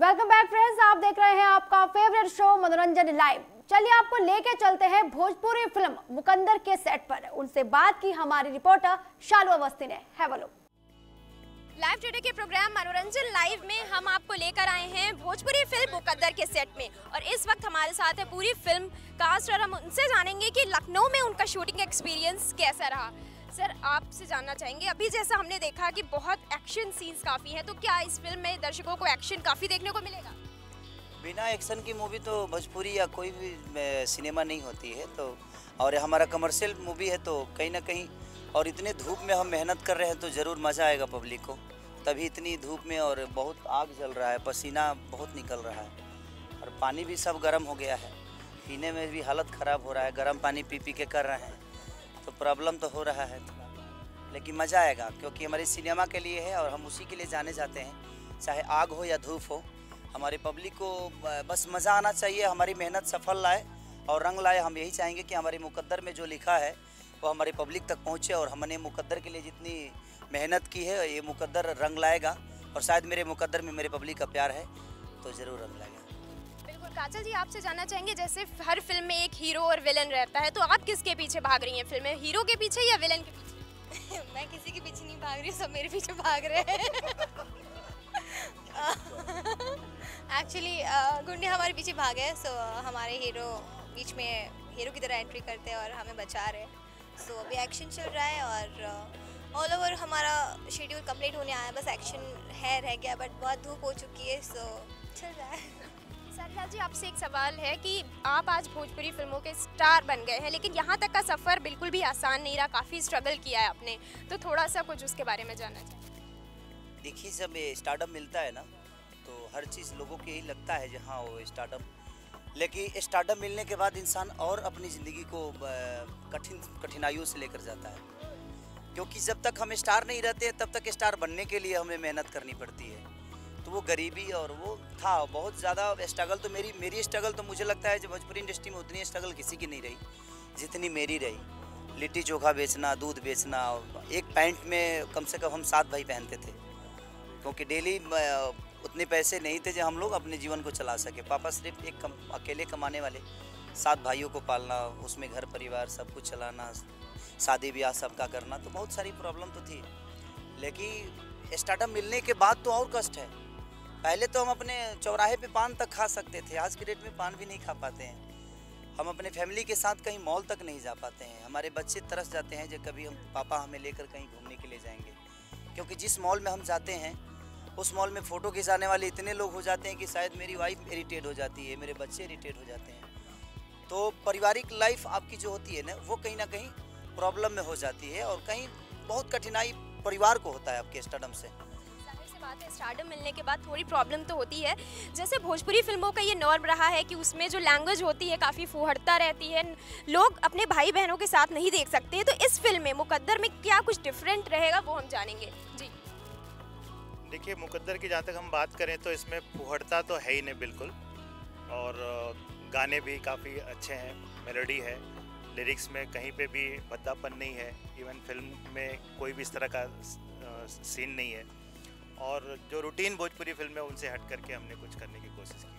Welcome back friends, आप देख रहे हैं आपका फेवरेट शो मनोरंजन लाइव। चलिए आपको लेके चलते हैं भोजपुरी फिल्म मुकद्दर के सेट पर। उनसे बात की हमारी रिपोर्टर शालू अवस्थी ने। Have a look. Live today के प्रोग्राम मनोरंजन लाइव में हम आपको लेकर आए हैं भोजपुरी फिल्म मुकद्दर के सेट में, और इस वक्त हमारे साथ है पूरी फिल्म कास्ट और हम उनसे जानेंगे कि लखनऊ में उनका शूटिंग एक्सपीरियंस कैसा रहा। सर, आपसे जानना चाहेंगे, अभी जैसा हमने देखा कि बहुत एक्शन सीन्स काफ़ी हैं, तो क्या इस फिल्म में दर्शकों को एक्शन काफ़ी देखने को मिलेगा? बिना एक्शन की मूवी तो भोजपुरी या कोई भी सिनेमा नहीं होती है। तो और हमारा कमर्शियल मूवी है, तो कहीं ना कहीं और इतने धूप में हम मेहनत कर रहे हैं तो ज़रूर मज़ा आएगा पब्लिक को। तभी इतनी धूप में और बहुत आग जल रहा है, पसीना बहुत निकल रहा है और पानी भी सब गर्म हो गया है, पीने में भी हालत ख़राब हो रहा है। गर्म पानी पी पी के कर रहे हैं तो प्रॉब्लम तो हो रहा है, लेकिन मज़ा आएगा क्योंकि हमारी सिनेमा के लिए है और हम उसी के लिए जाने जाते हैं। चाहे आग हो या धूप हो, हमारे पब्लिक को बस मज़ा आना चाहिए, हमारी मेहनत सफल लाए और रंग लाए। हम यही चाहेंगे कि हमारे मुकद्दर में जो लिखा है वो हमारी पब्लिक तक पहुँचे, और हमने मुकद्दर के लिए जितनी मेहनत की है ये मुकद्दर रंग लाएगा। और शायद मेरे मुकद्दर में मेरे पब्लिक का प्यार है तो ज़रूर रंग लाएगा। बिल्कुल। काजल जी, आपसे जानना चाहेंगे, जैसे हर फिल्म में एक हीरो और विलन रहता है, तो आप किसके पीछे भाग रही हैं फिल्म में, हीरो के पीछे या विलन के पीछे? मैं किसी के पीछे नहीं भाग रही, सब मेरे पीछे भाग रहे हैं। एक्चुअली गुंडे हमारे पीछे भागे, सो हमारे हीरो बीच में हीरो की तरह एंट्री करते हैं और हमें बचा रहे हैं। सो अभी एक्शन चल रहा है और ऑल ओवर हमारा शेड्यूल कंप्लीट होने आया है, बस एक्शन है रह गया, बट बहुत धूप हो चुकी है, सो चल रहा है। सरला जी, आपसे एक सवाल है कि आप आज भोजपुरी फिल्मों के स्टार बन गए हैं, लेकिन यहाँ तक का सफ़र बिल्कुल भी आसान नहीं रहा, काफ़ी स्ट्रगल किया है आपने, तो थोड़ा सा कुछ उसके बारे में जानना चाहिए। देखिए, जब स्टारडम मिलता है ना तो हर चीज़ लोगों को यही लगता है जहाँ वो स्टारडम, लेकिन स्टारडम मिलने के बाद इंसान और अपनी ज़िंदगी को कठिनाइयों से लेकर जाता है, क्योंकि जब तक हम स्टार नहीं रहते तब तक स्टार बनने के लिए हमें मेहनत करनी पड़ती है। तो वो गरीबी और वो था बहुत ज़्यादा स्ट्रगल। तो मेरी स्ट्रगल तो मुझे लगता है जब भोजपुरी इंडस्ट्री में उतनी स्ट्रगल किसी की नहीं रही जितनी मेरी रही। लिट्टी चोखा बेचना, दूध बेचना, एक पैंट में कम से कम हम 7 भाई पहनते थे, क्योंकि डेली उतने पैसे नहीं थे जो हम लोग अपने जीवन को चला सके। पापा सिर्फ अकेले कमाने वाले, 7 भाइयों को पालना, उसमें घर परिवार सब कुछ चलाना, शादी ब्याह सबका करना, तो बहुत सारी प्रॉब्लम तो थी। लेकिन स्टार्टअप मिलने के बाद तो और कष्ट है। पहले तो हम अपने चौराहे पे पान तक खा सकते थे, आज की डेट में पान भी नहीं खा पाते हैं। हम अपने फैमिली के साथ कहीं मॉल तक नहीं जा पाते हैं। हमारे बच्चे तरस जाते हैं जब कभी हम पापा हमें लेकर कहीं घूमने के लिए जाएंगे, क्योंकि जिस मॉल में हम जाते हैं उस मॉल में फ़ोटो खिंचाने वाले इतने लोग हो जाते हैं कि शायद मेरी वाइफ इरिटेट हो जाती है, मेरे बच्चे इरिटेट हो जाते हैं। तो पारिवारिक लाइफ आपकी जो होती है ना, वो कहीं ना कहीं प्रॉब्लम में हो जाती है और कहीं बहुत कठिनाई परिवार को होता है आपके स्टारडम से। बात है, स्टारडम मिलने के बाद थोड़ी प्रॉब्लम तो होती है। जैसे भोजपुरी फिल्मों का ये नॉर्म रहा है कि उसमें जो लैंग्वेज होती है काफ़ी फुहड़ता रहती है, लोग अपने भाई बहनों के साथ नहीं देख सकते, तो इस फिल्म में मुकद्दर में क्या कुछ डिफरेंट रहेगा वो हम जानेंगे। जी देखिए, मुकद्दर की जहाँ तक हम बात करें तो इसमें फुहड़ता तो है ही नहीं बिल्कुल, और गाने भी काफ़ी अच्छे हैं, मेलोडी है, लिरिक्स में कहीं पे भी भद्दापन नहीं है, इवन फिल्म में कोई भी इस तरह का सीन नहीं है, और जो रूटीन भोजपुरी फिल्म है उनसे हट करके हमने कुछ करने की कोशिश की।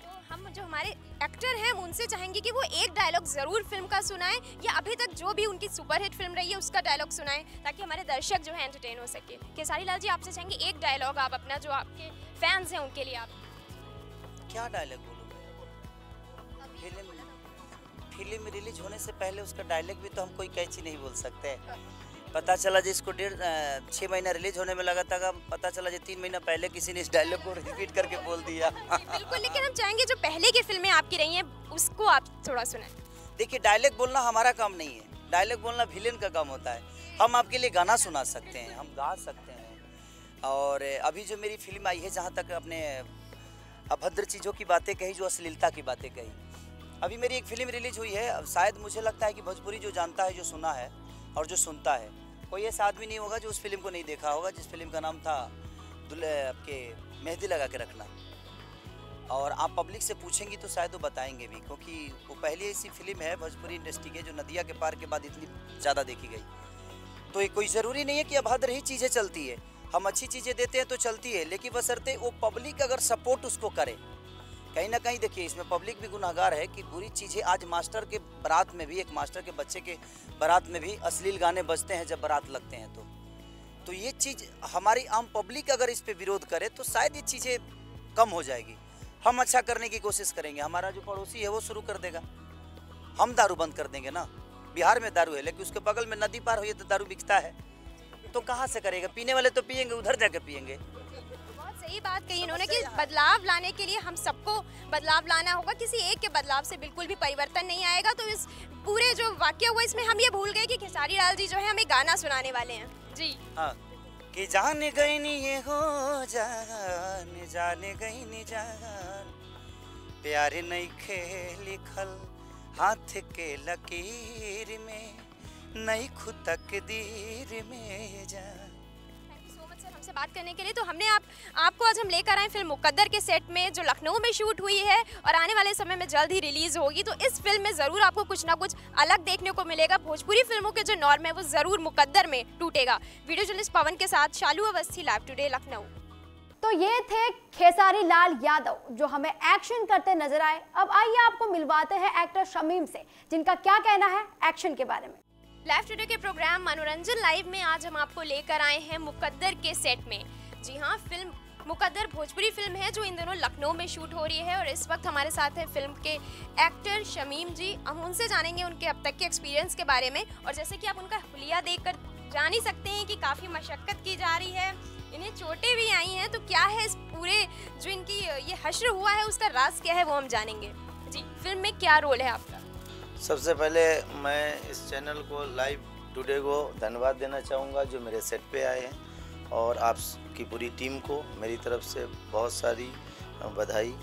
तो हम जो हमारे एक्टर हैं उनसे चाहेंगे कि वो एक डायलॉग ज़रूर फिल्म का सुनाएं, या अभी तक जो भी उनकी सुपरहिट फिल्म रही है उसका डायलॉग सुनाएं, ताकि हमारे दर्शक जो है एंटरटेन हो सके। केसारी लाल जी, आपसे चाहेंगे एक डायलॉग आप अपना, जो आपके फैंस हैं उनके लिए आप। क्या डायलॉग बोलूँ? फिल्म रिलीज होने से पहले उसका डायलॉग भी तो हम कोई कैची नहीं बोल सकते। पता चला जिसको 6 महीना रिलीज होने में लगा था, पता चला जो 3 महीना पहले किसी ने इस डायलॉग को रिपीट करके बोल दिया। बिल्कुल, लेकिन हम चाहेंगे जो पहले की फिल्में आपकी रही हैं उसको आप थोड़ा सुनाएं। देखिए, डायलॉग बोलना हमारा काम नहीं है, डायलॉग बोलना विलेन का काम होता है। हम आपके लिए गाना सुना सकते हैं, हम गा सकते हैं। और अभी जो मेरी फिल्म आई है, जहाँ तक अपने अभद्र चीज़ों की बातें कही, जो अश्लीलता की बातें कही, अभी मेरी एक फिल्म रिलीज हुई है। शायद मुझे लगता है कि भोजपुरी जो जानता है, जो सुना है और जो सुनता है, कोई ऐसा आदमी नहीं होगा जो उस फिल्म को नहीं देखा होगा, जिस फिल्म का नाम था आपके मेहंदी लगा के रखना। और आप पब्लिक से पूछेंगी तो शायद वो बताएंगे भी, क्योंकि वो पहली ऐसी फिल्म है भोजपुरी इंडस्ट्री के जो नदिया के पार के बाद इतनी ज़्यादा देखी गई। तो ये कोई ज़रूरी नहीं है कि अभद्र ही चीज़ें चलती है, हम अच्छी चीज़ें देते हैं तो चलती है, लेकिन बशर्ते वो पब्लिक अगर सपोर्ट उसको करे। कहीं ना कहीं देखिए इसमें पब्लिक भी गुनहगार है कि बुरी चीज़ें आज मास्टर के बारात में भी, एक मास्टर के बच्चे के बारात में भी अश्लील गाने बजते हैं जब बारात लगते हैं तो ये चीज़ हमारी आम पब्लिक अगर इस पे विरोध करे तो शायद ये चीज़ें कम हो जाएगी। हम अच्छा करने की कोशिश करेंगे, हमारा जो पड़ोसी है वो शुरू कर देगा, हम दारू बंद कर देंगे ना। बिहार में दारू है लेकिन उसके बगल में नदी पार हुई तो दारू बिकता है, तो कहाँ से करेगा? पीने वाले तो पियेंगे, उधर जाकर पियेंगे। बहुत सही बात कही इन्होंने कि बदलाव लाने के लिए हम सबको बदलाव लाना होगा, किसी एक के बदलाव से बिल्कुल भी परिवर्तन नहीं आएगा। तो इस पूरे जो वाक्य हुआ इसमें हम ये भूल गए कि खेसारी लाल जी जो है हमें गाना सुनाने वाले हैं जी। हाँ, कि जाने गई नी ये हो जान, जाने गई नी जान, प्यार नहीं खेल लिखल हाथ के लकीर में, नहीं खुद तकदीर में जान। Thank you so much sir हमसे बात करने के लिए। तो हमने आपको आज हम लेकर आए फिल्म मुकद्दर के सेट में जो लखनऊ में शूट हुई है और आने वाले समय में जल्द ही रिलीज होगी। तो इस फिल्म में ज़रूर आपको कुछ ना कुछ अलग देखने को मिलेगा। भोजपुरी फिल्मों के जो नॉर्म है वो ज़रूर मुकद्दर में टूटेगा। वीडियो जर्नलिस्ट पवन के साथ शालू अवस्थी, लाइव टुडे लखनऊ। तो ये थे खेसारी लाल यादव जो हमें एक्शन करते नजर आए। अब आइए आपको मिलवाते हैं एक्टर शमीम से, जिनका क्या कहना है एक्शन के बारे में। लाइव टुडे के प्रोग्राम मनोरंजन लाइव में आज हम आपको लेकर आए हैं मुकद्दर के सेट में। जी हाँ, फिल्म मुकद्दर भोजपुरी फिल्म है जो इन दोनों लखनऊ में शूट हो रही है और इस वक्त हमारे साथ है फिल्म के एक्टर शमीम जी। हम उनसे जानेंगे उनके अब तक के एक्सपीरियंस के बारे में। और जैसे कि आप उनका हुलिया देखकर जान ही सकते हैं कि काफ़ी मशक्क़त की जा रही है, इन्हें चोटें भी आई हैं। तो क्या है इस पूरे जो इनकी ये हश्र हुआ है उसका राज क्या है वो हम जानेंगे। जी, फिल्म में क्या रोल है आपका? सबसे पहले मैं इस चैनल को लाइव टुडे को धन्यवाद देना चाहूँगा जो मेरे सेट पे आए हैं, और आपकी पूरी टीम को मेरी तरफ से बहुत सारी बधाई।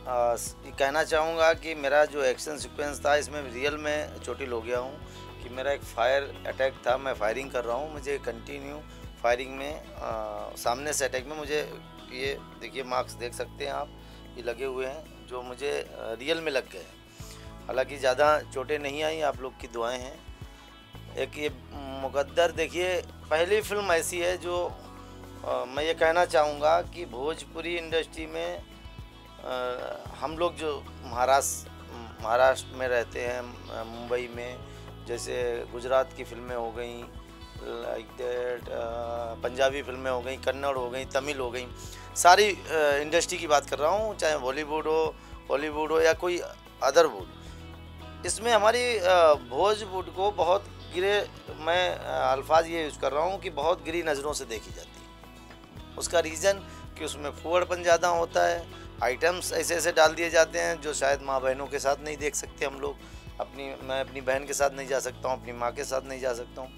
कहना चाहूँगा कि मेरा जो एक्शन सीक्वेंस था इसमें रियल में चोटिल हो गया हूँ कि मेरा एक फायर अटैक था, मैं फायरिंग कर रहा हूँ, मुझे कंटिन्यू फायरिंग में सामने से अटैक में मुझे ये देखिए मार्क्स देख सकते हैं आप, ये लगे हुए हैं जो मुझे रियल में लग गए। हालांकि ज़्यादा चोटें नहीं आई, आप लोग की दुआएं हैं। एक ये मुकद्दर देखिए पहली फिल्म ऐसी है जो मैं ये कहना चाहूँगा कि भोजपुरी इंडस्ट्री में हम लोग जो महाराष्ट्र में रहते हैं, मुंबई में, जैसे गुजरात की फिल्में हो गई, लाइक दैट पंजाबी फिल्में हो गई, कन्नड़ हो गई, तमिल हो गई, सारी इंडस्ट्री की बात कर रहा हूँ, चाहे बॉलीवुड हो, हॉलीवुड हो या कोई अदरवुड। इसमें हमारी भोजपुरी को बहुत गिरे, मैं अल्फाज ये यूज़ कर रहा हूँ कि बहुत गिरी नज़रों से देखी जाती है। उसका रीज़न कि उसमें फुहड़पन ज़्यादा होता है, आइटम्स ऐसे ऐसे डाल दिए जाते हैं जो शायद माँ बहनों के साथ नहीं देख सकते हम लोग। मैं अपनी बहन के साथ नहीं जा सकता हूँ, अपनी माँ के साथ नहीं जा सकता हूँ।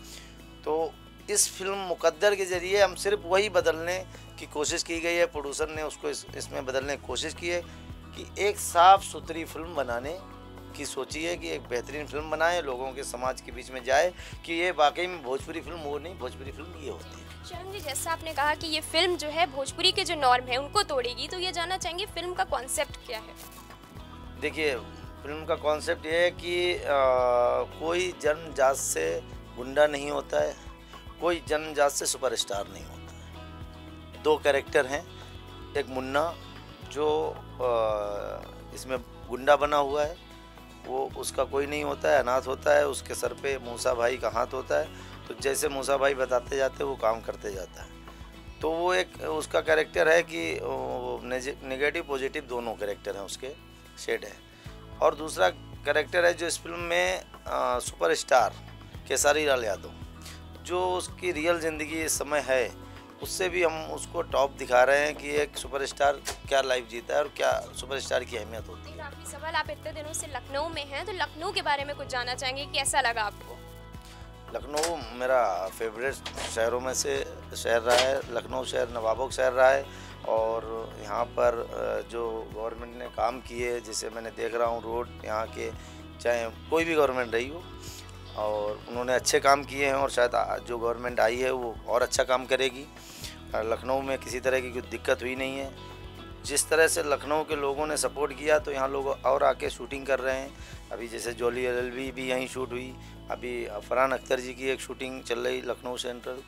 तो इस फिल्म मुकद्दर के ज़रिए हम सिर्फ वही बदलने की कोशिश की गई है, प्रोड्यूसर ने उसको इसमें बदलने की कोशिश की है कि एक साफ़ सुथरी फिल्म बनाने की सोची है कि एक बेहतरीन फिल्म बनाए, लोगों के समाज के बीच में जाए कि ये वाकई में भोजपुरी फिल्म वो नहीं, भोजपुरी फिल्म ये होती है। शरण जी, जैसा आपने कहा कि ये फिल्म जो है भोजपुरी के जो नॉर्म है उनको तोड़ेगी, तो ये जानना चाहेंगे फिल्म का कॉन्सेप्ट क्या है? देखिए फिल्म का कॉन्सेप्ट ये है कि कोई जन्मजात से गुंडा नहीं होता है, कोई जन्मजात से सुपरस्टार नहीं होता है। दो कैरेक्टर हैं, एक मुन्ना जो इसमें गुंडा बना हुआ है, वो उसका कोई नहीं होता है, अनाथ होता है, उसके सर पे मूसा भाई का हाथ होता है, तो जैसे मूसा भाई बताते जाते वो काम करते जाता है। तो वो एक उसका कैरेक्टर है कि नेगेटिव पॉजिटिव दोनों कैरेक्टर हैं, उसके शेड है। और दूसरा कैरेक्टर है जो इस फिल्म में सुपरस्टार खेसारी लाल यादव, जो उसकी रियल ज़िंदगी इस समय है उससे भी हम उसको टॉप दिखा रहे हैं कि एक सुपरस्टार क्या लाइफ जीता है और क्या सुपरस्टार की अहमियत होती है। आखिरी सवाल, आप इतने दिनों से लखनऊ में हैं तो लखनऊ के बारे में कुछ जानना चाहेंगे, कैसा लगा आपको? लखनऊ मेरा फेवरेट शहरों में से शहर रहा है। लखनऊ शहर नवाबों का शहर रहा है और यहाँ पर जो गवर्नमेंट ने काम किए, जिसे मैंने देख रहा हूँ रोड यहाँ के, चाहे कोई भी गवर्नमेंट रही हो, और उन्होंने अच्छे काम किए हैं और शायद जो गवर्नमेंट आई है वो और अच्छा काम करेगी। लखनऊ में किसी तरह की कोई दिक्कत हुई नहीं है। जिस तरह से लखनऊ के लोगों ने सपोर्ट किया तो यहाँ लोग और आके शूटिंग कर रहे हैं। अभी जैसे जोली LLB भी यहीं शूट हुई, अभी फरहान अख्तर जी की एक शूटिंग चल रही लखनऊ सेंट्रल,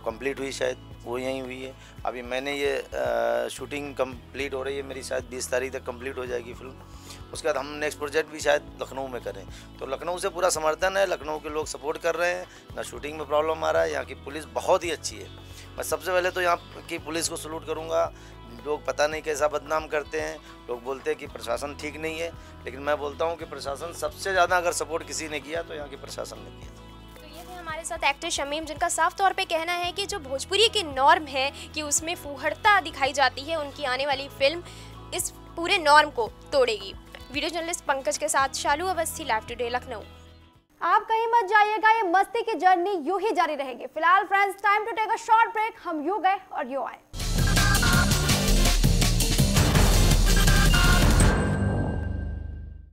कंप्लीट हुई शायद। वो यहीं हुई है। अभी मैंने ये शूटिंग कंप्लीट हो रही है मेरी, शायद 20 तारीख तक कंप्लीट हो जाएगी फिल्म। उसके बाद हम नेक्स्ट प्रोजेक्ट भी शायद लखनऊ में करें। तो लखनऊ से पूरा समर्थन है, लखनऊ के लोग सपोर्ट कर रहे हैं, ना शूटिंग में प्रॉब्लम आ रहा है। यहाँ की पुलिस बहुत ही अच्छी है। मैं सबसे पहले तो यहाँ की पुलिस को सलूट करूँगा। लोग पता नहीं कैसा बदनाम करते हैं, लोग बोलते हैं कि प्रशासन ठीक नहीं है, लेकिन मैं बोलता हूँ कि प्रशासन सबसे ज़्यादा अगर सपोर्ट किसी ने किया तो यहाँ की प्रशासन ने किया। हमारे साथ एक्टर शमीम, जिनका साफ तौर पे कहना है कि जो भोजपुरी की नॉर्म है कि उसमें फूहड़ता दिखाई जाती है, उनकी आने वाली फिल्म इस पूरे नॉर्म को तोड़ेगी। वीडियो जर्नलिस्ट पंकज के साथ शालू अवस्थी, लाइव टुडे, लखनऊ। आप कहीं मत जाइएगा, ये मस्ती की जर्नी यूं ही जारी रहेगी। फिलहाल friends, time to take a short break. हम यूं गए और यूं आए।